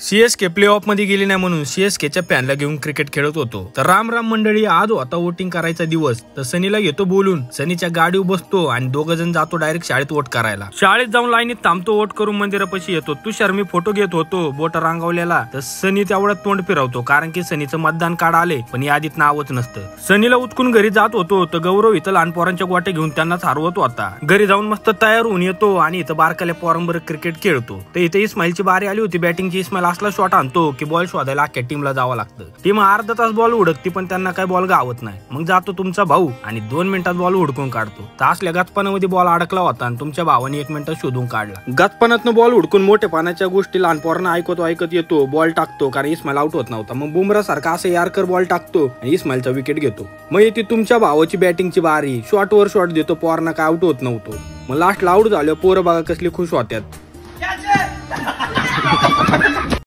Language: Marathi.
सीएसके प्ले ऑफ मध्ये गेली नाही म्हणून सीएसकेच्या फॅनला घेऊन क्रिकेट खेळत होतो. तर राम मंडळी, आज होता वोटिंग करायचा दिवस. तर सनीला घेतो बोलून, सनीच्या गाडीवर बसतो आणि दोघ जण जातो डायरेक्ट शाळेत वोट करायला. शाळेत जाऊन लाईनीत थांबतो, वोट करून मंदिरापाशी येतो. तुषार मी फोटो घेत होतो बोट रांगवलेला. तर सनी तेवढा तोंड फिरवतो, कारण की सनीचं मतदान कार्ड आले पण यादीत नावच नसतं. सनीला उचकून घरी जात होतो तर गौरव इथं लहान पोरांच्या गोट्या घेऊन त्यांनाच हरवत होता. घरी जाऊन मस्त तयार होऊन येतो आणि इथं बारकाल्या पोरांबरोबर क्रिकेट खेळतो. तर इथे इस्माईलची बारी आली होती बॅटिंगची. इस्माईल असला शॉट आणतो की बॉल शोधायला अख्ख्या टीमला जावं लागतं. टीम अर्धा तास बॉल उडकती पण त्यांना काय बॉल गावत नाही. मग जातो तुमचा भाऊ आणि 2 मिनिटात बॉल हुडकून काढतो. तर असल्या गचपानामध्ये बॉल अडकला होता आणि तुमच्या भावाने 1 मिनिटात शोधून काढला. गचपानातनं बॉल हुडकून मोठ्या पानाच्या गोष्टी लहान पोरांना ऐकत येतो. बॉल टाकतो कारण इस्माईल आउट होत नव्हता. मग बुमरा सारखा असं यारकर बॉल टाकतो आणि इस्माईलचा विकेट घेतो. मग येते तुमच्या भावाची बॅटिंगची बारी. शॉट वर शॉट देतो, पोरांना काय आउट होत नव्हतो. मग लास्ट आउट झाल्यावर पोरं बघा कसली खुश होत्यात.